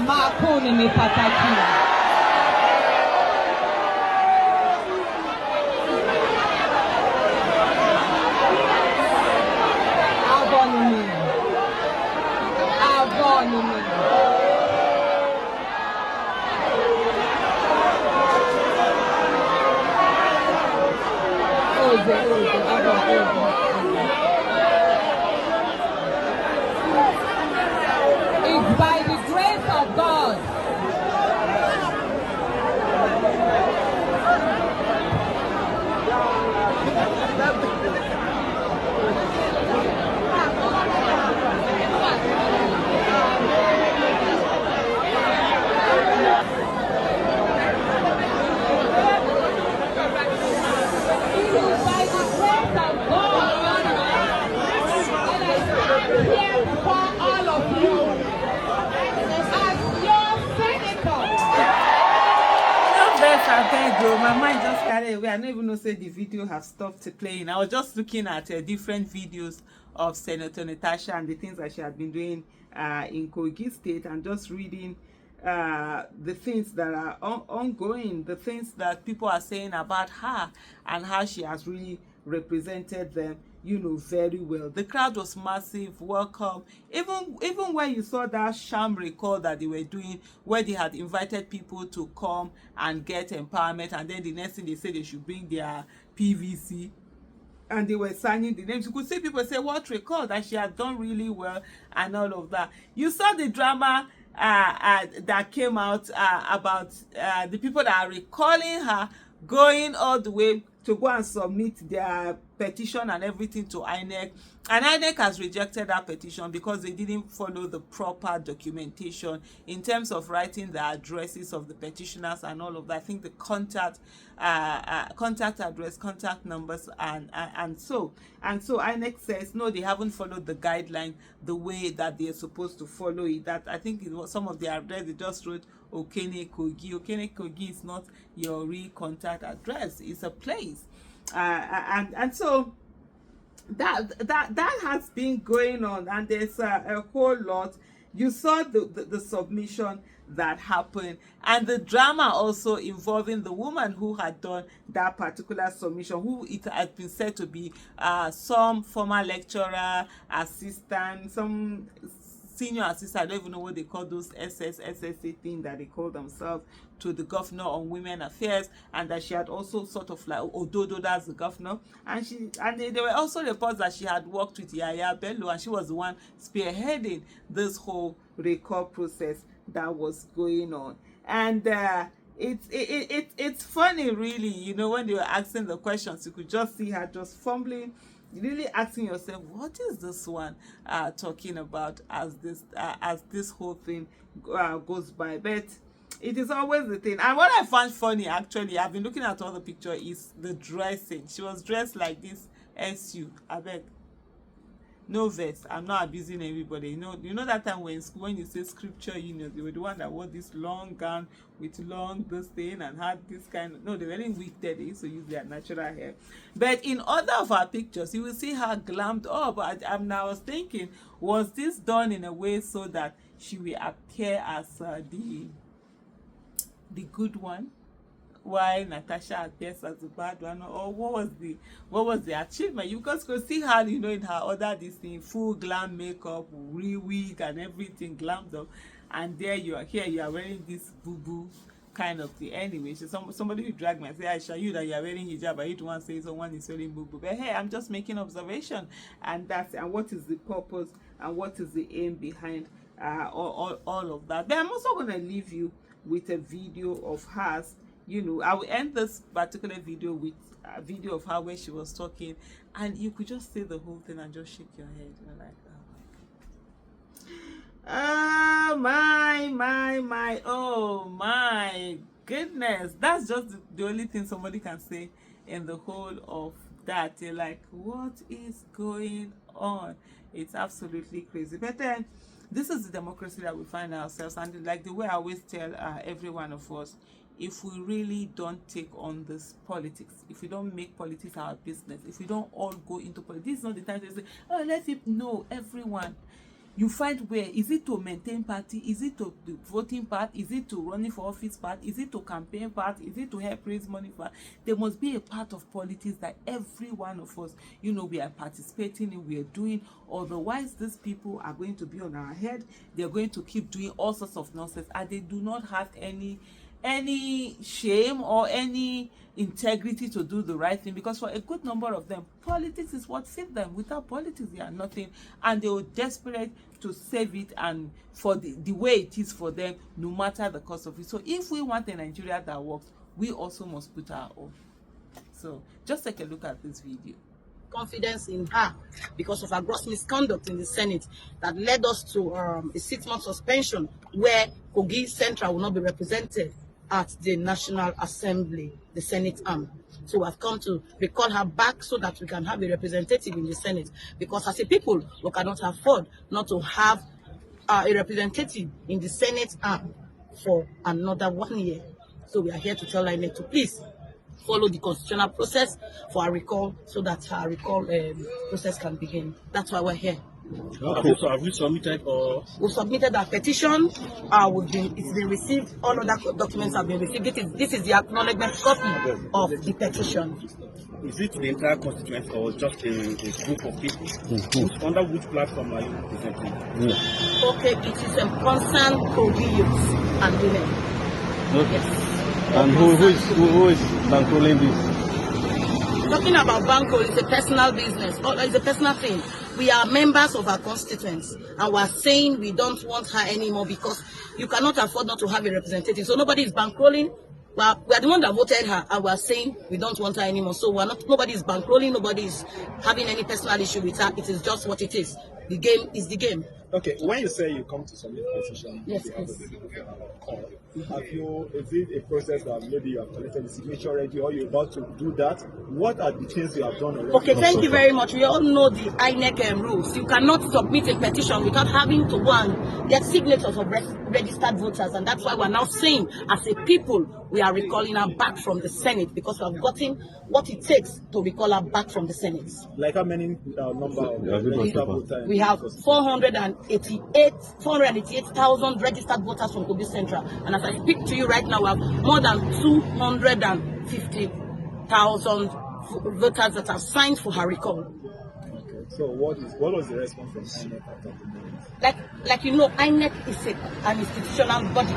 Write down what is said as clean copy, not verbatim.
Makuni ni pataki. It's by the grace of God. My mind just carried away. I don't even know say the video has stopped playing. I was just looking at different videos of Senator Natasha and the things that she had been doing in Kogi State, and just reading the things that are ongoing, the things that people are saying about her and how she has really represented them, you know, very well. The crowd was massive, welcome. Even when you saw that sham recall that they were doing, where they had invited people to come and get empowerment, and then the next thing they said they should bring their PVC, and they were signing the names. You could see people say, what recall, that she had done really well and all of that. You saw the drama that came out about the people that are recalling her going all the way to go and submit their petition and everything to INEC, and INEC has rejected that petition because they didn't follow the proper documentation in terms of writing the addresses of the petitioners and all of that. I think the contact address, contact numbers, and so INEC says no, they haven't followed the guideline the way that they're supposed to follow it. That I think it was some of the address they just wrote Okene Kogi. Okene Kogi is not your real contact address, it's a place. And so that has been going on, and there's a whole lot. You saw the submission that happened, and the drama also involving the woman who had done that particular submission, who it has been said to be some former lecturer, assistant, some senior assistant, I don't even know what they call those SSA thing that they call themselves, to the governor on women affairs, and that she had also sort of like Ododo, that's the governor, and there were also reports that she had worked with Yaya Bello, and she was the one spearheading this whole recall process that was going on. And it's funny, really, you know, when they were asking the questions, you could just see her just fumbling, really asking yourself, what is this one talking about as this whole thing goes by. But it is always the thing. And what I found funny, actually, I've been looking at all the picture, is the dressing. She was dressed like this SU. I bet. No vest. I'm not abusing everybody. You know that time when you say scripture, you know, they were the one that wore this long gown with long this thing and had this kind of, no, they weren't wigged. They used to use their natural hair. But in other of our pictures, you will see her glammed up. I was thinking, was this done in a way so that she will appear as the good one, while Natasha appears as the bad one? Or what was the achievement? You guys could see her, you know, in her other this thing, full glam makeup, wig and everything glammed up, and there you are, here you are wearing this boo kind of thing. Anyway, so somebody who dragged me and say, Aisha, you that you are wearing hijab, I hate one say someone is wearing boo. But hey, I'm just making observation, and what is the purpose and what is the aim behind all of that. But I'm also going to leave you with a video of hers. You know, I will end this particular video with a video of her where she was talking, and you could just see the whole thing and just shake your head. You're like, oh my, oh my goodness. That's just the only thing somebody can say in the whole of that. You're like, what is going on? It's absolutely crazy. But then, this is the democracy that we find ourselves, and like the way I always tell every one of us, if we really don't take on this politics, if we don't make politics our business, if we don't all go into politics, this is not the time to say, oh, let's see. No, everyone, you find where is it to maintain party, is it to the voting part, is it to running for office part, is it to campaign part, is it to help raise money part. There must be a part of politics that every one of us, you know, we are participating in, we are doing. Otherwise these people are going to be on our head. They're going to keep doing all sorts of nonsense, and they do not have any shame or any integrity to do the right thing, because for a good number of them, politics is what fits them. Without politics they are nothing, and they were desperate to save it and for the way it is for them, no matter the cost of it. So if we want a Nigeria that works, we also must put our own. So just take a look at this video. Confidence in her because of her gross misconduct in the Senate that led us to a 6-month suspension where Kogi Central will not be represented at the National Assembly, the Senate arm. So I've come to recall her back so that we can have a representative in the Senate, because as a people, we cannot afford not to have a representative in the Senate arm for another 1 year. So we are here to tell INEC to please follow the constitutional process for our recall so that our recall process can begin. That's why we're here. Okay. So have we submitted or? We've submitted our petition. It's been received. All other documents have been received. This is the acknowledgement copy of the petition. Is it the entire constituency or just a group of people? Under which platform are you presenting? Okay, it is a concerned Kogi youth and women. Okay. Yes. And who is bankrolling this? Talking about bankroll is a personal business. It's a personal thing. We are members of our constituents, and we are saying we don't want her anymore because you cannot afford not to have a representative. So nobody is bankrolling. We are the one that voted her, and we are saying we don't want her anymore. So nobody is bankrolling. Nobody is having any personal issue with her. It is just what it is. The game is the game. Okay, when you say you come to submit a petition, Yes, you have yes. a call. Is it a process that maybe you have collected the signature already, or you're about to do that? What are the things you have done already? Okay, thank you very much. We all know the INEC rules. You cannot submit a petition without having to, one, get signatures of registered voters, and that's why we're now saying, as a people, we are recalling her back from the Senate because we have gotten what it takes to recall her back from the Senate. Like how many number of registered voters? We have 488,000 registered voters from Kogi Central, and as I speak to you right now, we have more than 250,000 voters that have signed for her recall. Okay. So what was the response from INEC after the meeting? Like you know, INEC is an institutional body.